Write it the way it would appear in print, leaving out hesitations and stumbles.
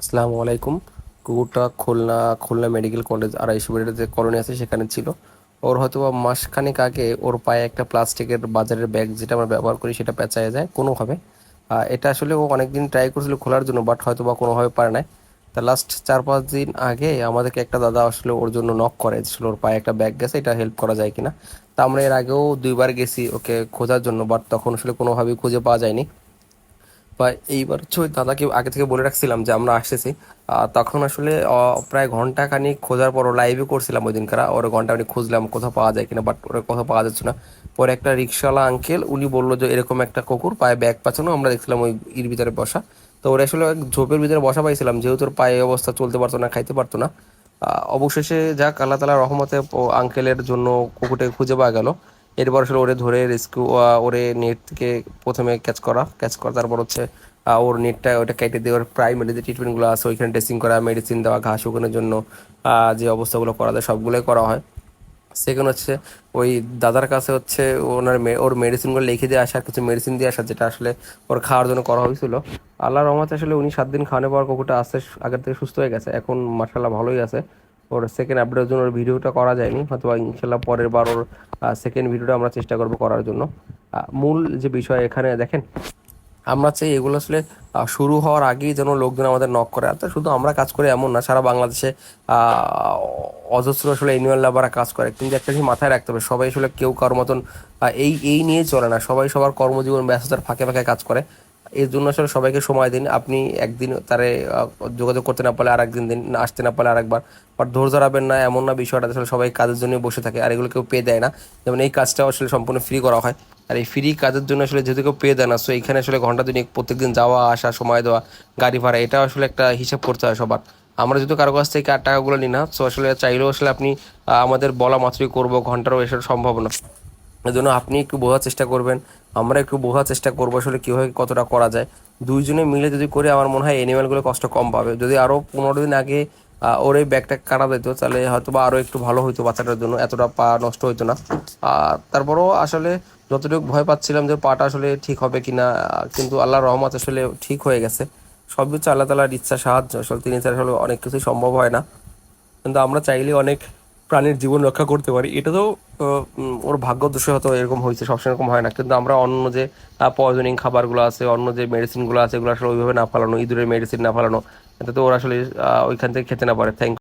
আসসালামু আলাইকুম। কুকুরটা খুলনা খুলনা মেডিকেল কলেজ 250 বেডের যে কলোনি আছে সেখানে ছিল। ওর হয়তো বা মাসখানেক আগে ওর পায়ে একটা প্লাস্টিকের বাজারের ব্যাগ যেটা আমরা ব্যবহার করি সেটা পেঁচায় যায় কোনোভাবে। এটা আসলে ও অনেকদিন ট্রাই করছিল খোলার জন্য, বাট হয়তো বা কোনোভাবে পারে নাই। তা লাস্ট 4-5 দিন আগে আমাদেরকে একটা দাদা আসলে ওর জন্য নক করে ছিল, ওর পায়ে একটা ব্যাগ গেছে, এটা হেল্প করা যায় কিনা। তা আমরা এর আগেও 2বার গেছি ওকে খোঁজার জন্য, বাট তখন আসলে কোনোভাবেই খুঁজে পাওয়া যায়নি। বা এইবার হচ্ছে ওই দাদাকে আগে থেকে বলে রাখছিলাম যে আমরা আসতেছি। তখন আসলে প্রায় ঘন্টা খানিক খোঁজার পর লাইভে করছিলাম ওই দিনকার, ওর ঘন্টা খানিক খুঁজলাম কোথাও পাওয়া যায় কিনা, বাট ওর কোথাও পাওয়া যাচ্ছে না। পরে একটা রিক্সাওয়ালা আঙ্কেল উনি বললো যে এরকম একটা কুকুর পায়ে ব্যাগ পাচ্ছানো, আমরা দেখছিলাম ওই ইর ভিতরে বসা। তো ওরা আসলে এক ঝোপের ভিতরে বসা পাইছিলাম, যেহেতু ওর পায়ে এই অবস্থা, চলতে পারতো না, খাইতে পারতো না। অবশেষে যাক আল্লাহ তালা রহমতে ও আঙ্কেলের জন্য কুকুরটাকে খুঁজে পাওয়া গেল। এরপর আসলে ওরে ধরে রেস্কিউ, ওরে নেট থেকে প্রথমে ক্যাচ করা, তারপর হচ্ছে ওর নেটটা ওটা কেটে দিয়ে ওর প্রাইমারি যে ট্রিটমেন্টগুলো আছে ওইখানে ড্রেসিং করা, মেডিসিন দেওয়া, ঘাস শুকানোর জন্য যে অবস্থাগুলো করা যায় সবগুলোই করা হয়। সেকেন্ড হচ্ছে ওই দাদার কাছে হচ্ছে ওর মেডিসিনগুলো লিখে দিয়ে আসা, কিছু মেডিসিন দিয়ে আসা যেটা আসলে ওর খাওয়ার জন্য করা হয়েছিল। আল্লাহর রহমতে আসলে উনি 7 দিন খাওয়ানোর পর কুকুরটা আস্তে আগের থেকে সুস্থ হয়ে গেছে, এখন মার্শাল্লাহ ভালোই আছে। ওর সেকেন্ড আপডেটের জন্য ওর ভিডিওটা করা যায়নি, হয়তো ইনশাল্লাহ পরের বার ওর সেকেন্ড ভিডিওটা আমরা চেষ্টা করবো করার জন্য। মূল যে বিষয় এখানে দেখেন, আমরা চাই এগুলো আসলে শুরু হওয়ার আগেই যেন লোকজন আমাদের নক করে। আর তা শুধু আমরা কাজ করি এমন না, সারা বাংলাদেশে অজস্র আসলে অ্যানুয়াল লেবাররা কাজ করে, কিন্তু একটা জিনিস মাথায় রাখতে হবে, সবাই আসলে কেউ কারোর মতন এই এই নিয়ে চলে না, সবাই সবার কর্মজীবন ব্যস্ততার ফাঁকে ফাঁকে কাজ করে। এর জন্য আসলে সবাইকে সময় দিন। আপনি একদিন তারে যোগাযোগ করতে না পারলে আর একদিন দিন, আসতে না পারলে আরেকবার। বাট ধৈর্য হারাবেন না, এমন না বিষয়টা, আসলে সবাই কাজের জন্য বসে থাকে আর এগুলো কেউ পে দেয় না। যেমন এই কাজটাও আসলে সম্পূর্ণ ফ্রি করা হয়। আর এই ফ্রি কাজের জন্য আসলে যেহেতু কেউ পেয়ে দেয় না, সো এখানে আসলে ঘন্টা দিন প্রত্যেকদিন যাওয়া আসা, সময় দেওয়া, গাড়ি ভাড়া, এটা আসলে একটা হিসাব করতে হয় সবার। আমরা যেহেতু কারো কাছ থেকে আর টাকাগুলো নিই না, সো আসলে চাইলেও আসলে আপনি আমাদের বলা মাত্রই করবো, ঘন্টারও এসব সম্ভব না। এই জন্য আপনি একটু বোঝার চেষ্টা করবেন, আমরা একটু বোঝার চেষ্টা করবো আসলে কীভাবে কতটা করা যায়। দুইজনে মিলে যদি করে আমার মনে হয় অ্যানিমালগুলো কষ্ট কম পাবে। যদি আরও 15 দিন আগে ওর এই ব্যাগটা কাটা দিত তাহলে হয়তো বা আরও একটু ভালো হইতো, বাচ্চাটার জন্য এতটা পা নষ্ট হইতো না। তারপরও আসলে যতটুকু ভয় পাচ্ছিলাম যে পাটা আসলে ঠিক হবে কিনা, কিন্তু আল্লাহর রহমত আসলে ঠিক হয়ে গেছে। সব কিছু আল্লাহ তালার ইচ্ছা, সাহায্য, আসলে তিনি ছাড়া আসলে অনেক কিছুই সম্ভব হয় না। কিন্তু আমরা চাইলে অনেক প্রাণীর জীবন রক্ষা করতে পারি। এটা তো ওর ভাগ্য দোষে হয়তো এরকম হয়েছে, সবসময় এরকম হয় না। কিন্তু আমরা অন্য যে পয়জনিং খাবারগুলো আছে, অন্য যে মেডিসিনগুলো আছে, এগুলো আসলে ওইভাবে না ফালানো, ইঁদুরের মেডিসিন না ফালানো, এতে তো ওরা আসলে ওইখান থেকে খেতে না পারে। থ্যাংক